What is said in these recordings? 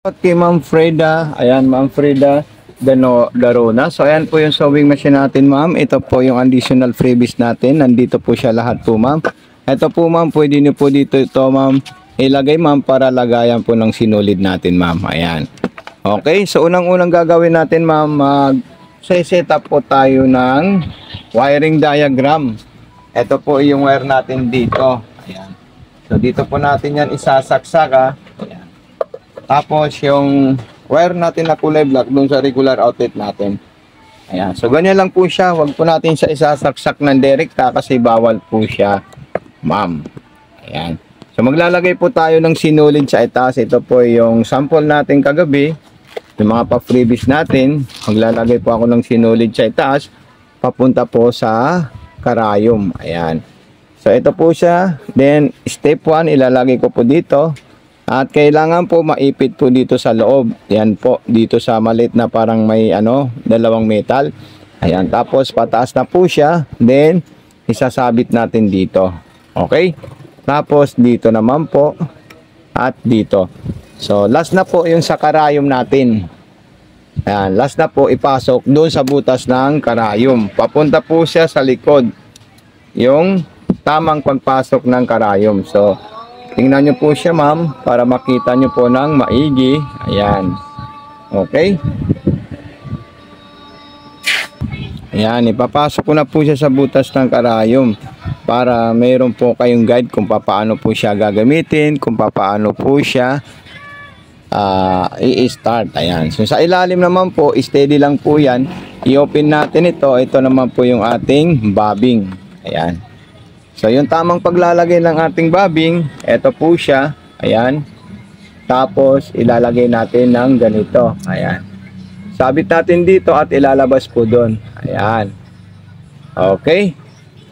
Kay Ma'am Freda, ayan Ma'am Freda Darona. So ayan po yung sewing machine natin ma'am. Ito po yung additional freebies natin. Nandito po siya lahat po ma'am. Ito po ma'am, pwede niyo po dito ito ma'am ilagay ma'am para lagayan po ng sinulid natin ma'am. Ayan. Okay, so unang-unang gagawin natin ma'am, set up po tayo ng wiring diagram. Ito po yung wire natin dito. Ayan. So dito po natin yan isasaksak Ayan. Tapos yung wire natin na kulay black dun sa regular outlet natin. Ayan. So ganyan lang po siya. Huwag po natin siya isasaksak ng direkta kasi bawal po siya, ma'am. Ayan. So maglalagay po tayo ng sinulid sa itaas. Ito po yung sample natin kagabi. Yung mga pa-freebies natin. Maglalagay po ako ng sinulid sa itaas. Papunta po sa karayom. Ayan. So ito po siya. Then step 1 ilalagay ko po dito. At kailangan po maipit po dito sa loob. Yan po, dito sa maliit na parang may dalawang metal. Ayan, tapos pataas na po siya. Then, isasabit natin dito. Okay? Tapos, dito naman po. At dito. So, last na po yung sa karayom natin. Ayan, last na po ipasok doon sa butas ng karayom. Papunta po siya sa likod. Yung tamang pagpasok ng karayom. So, tingnan nyo po siya ma'am para makita nyo po ng maigi. Ayan. Okay. Ayan. Ipapasok ko na po siya sa butas ng karayom para mayroon po kayong guide kung paano po siya gagamitin, kung paano po siya i-start. Ayan. So sa ilalim naman po, steady lang po yan. I-open natin ito. Ito naman po yung ating bobbing. Ayan. So, yung tamang paglalagay ng ating bobbing, ito po siya. Ayan. Tapos, ilalagay natin ng ganito. Ayan. Sabit natin dito at ilalabas po doon. Ayan. Okay.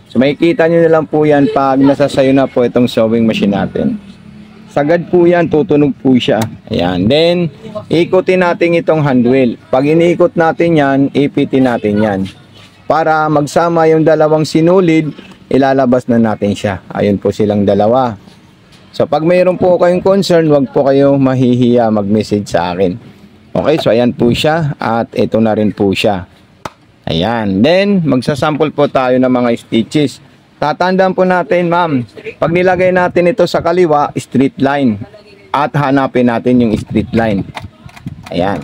So, makikita nyo na lang po yan pag nasasayo na po itong sewing machine natin. Sagad po yan, tutunog po siya. Ayan. Then, ikutin natin itong hand wheel. Pag iniikot natin yan, ipitin natin yan. Para magsama yung dalawang sinulid, ilalabas na natin siya. Ayun po silang dalawa. So pag mayroon po kayong concern, wag po kayo mahihiya mag-message sa akin. Okay, so ayan po siya at ito na rin po siya. Ayan. Then magsasample po tayo ng mga stitches. Tatandaan po natin ma'am, pag nilagay natin ito sa kaliwa, straight line. At hanapin natin yung straight line. Ayan.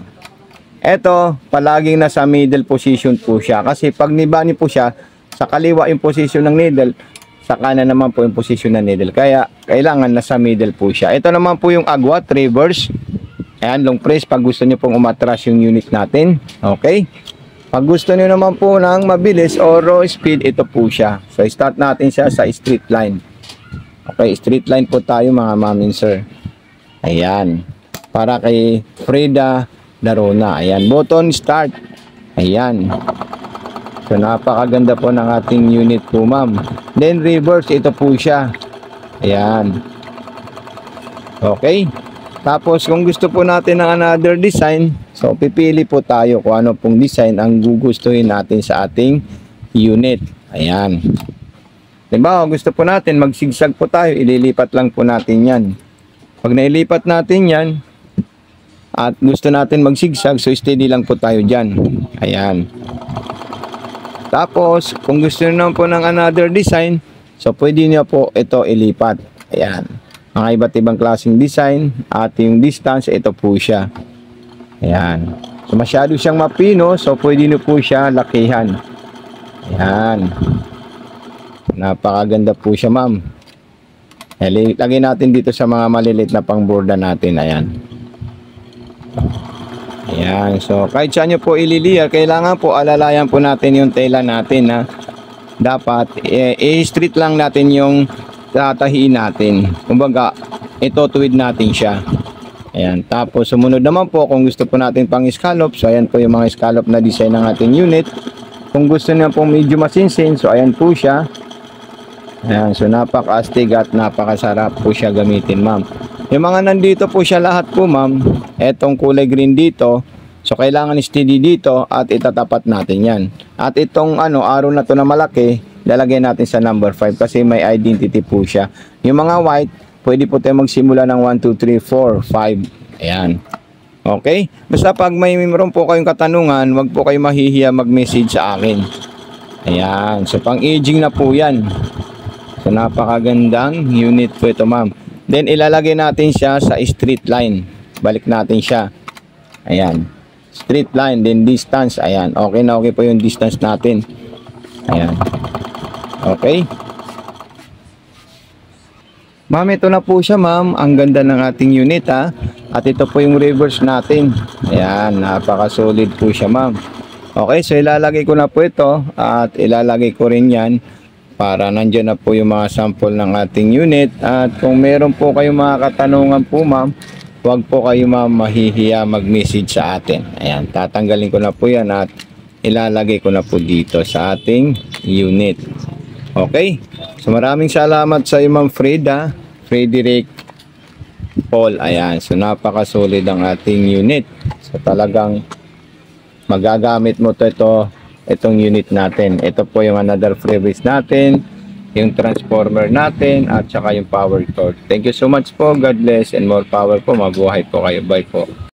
Ito, palaging nasa middle position po siya. Kasi pag nibani po siya, sa kaliwa yung position ng needle, sa kanan naman po yung position ng needle. Kaya, kailangan nasa middle po siya. Ito naman po yung agwat, reverse. Ayan, long press pag gusto nyo pong umatras yung unit natin. Okay? Pag gusto nyo naman po ng mabilis o raw speed, ito po siya. So, start natin siya sa straight line. Okay, straight line po tayo mga ma'am and sir. Ayan. Para kay Freda Darona. Ayan, button start. Ayan. So, napakaganda po ng ating unit po, ma'am. Then, reverse, ito po siya. Ayan. Okay. Tapos, kung gusto po natin ng another design, so, pipili po tayo kung ano pong design ang gugustuhin natin sa ating unit. Ayan. Diba, kung gusto po natin, magsigsag po tayo, ililipat lang po natin yan. Pag nailipat natin yan, at gusto natin magsigsag, so steady lang po tayo dyan. Ayan. Tapos, kung gusto nyo naman po ng another design, so pwede nyo po ito ilipat. Ayan. Mga iba't ibang klaseng design. At yung distance, ito po siya. Ayan. So, masyado siyang mapino, so pwede nyo po siya lakihan. Ayan. Napakaganda po siya, ma'am. Lagay natin dito sa mga malilit na pangborda natin. Ayan. Ayan, so kahit saan nyo po ililiar, kailangan po alalayan po natin yung tela natin ha. Dapat i-straight lang natin yung tatahiin natin. Kumbaga, ito tuwid natin siya. Ayan, tapos sumunod naman po kung gusto po natin pang scallop. So ayan po yung mga scallop na design ng ating unit. Kung gusto niyo po medyo masinsin, so ayan po siya. Ayan, so napaka-astig at napakasarap po siya gamitin ma'am. Yung mga nandito po siya lahat po ma'am, etong kulay green dito, so kailangan steady dito at itatapat natin yan. At itong arrow na to na malaki, lalagay natin sa number 5 kasi may identity po siya. Yung mga white, pwede po tayo magsimula ng 1, 2, 3, 4, 5. Ayan. Okay? Basta pag may meron po kayong katanungan, wag po kayo mahihiya mag-message sa akin. Ayan. So, pang-aging na po yan. So, napakagandang unit po ito, ma'am. Then, ilalagay natin siya sa street line. Balik natin siya. Ayan. Street line, then distance. Ayan. Okay na okay po yung distance natin. Ayan. Okay. Ma'am, ito na po siya, ma'am. Ang ganda ng ating unit, ha. At ito po yung reverse natin. Ayan, napaka-solid po siya, ma'am. Okay, so ilalagay ko na po ito at ilalagay ko rin yan para nandyan na po yung mga sample ng ating unit. At kung meron po kayong mga katanungan po, ma'am, huwag po kayo, ma'am, mahihiya mag-message sa atin. Ayan, tatanggalin ko na po yan at ilalagay ko na po dito sa ating unit. Okay, so maraming salamat sa iyo, ma'am Frida, Frederick Paul. Ayan, so napaka-solid ang ating unit. So talagang magagamit mo itong unit natin. Ito po yung another freebies natin, yung transformer natin, at saka yung power cord. Thank you so much po. God bless and more power po. Mabuhay po kayo. Bye po.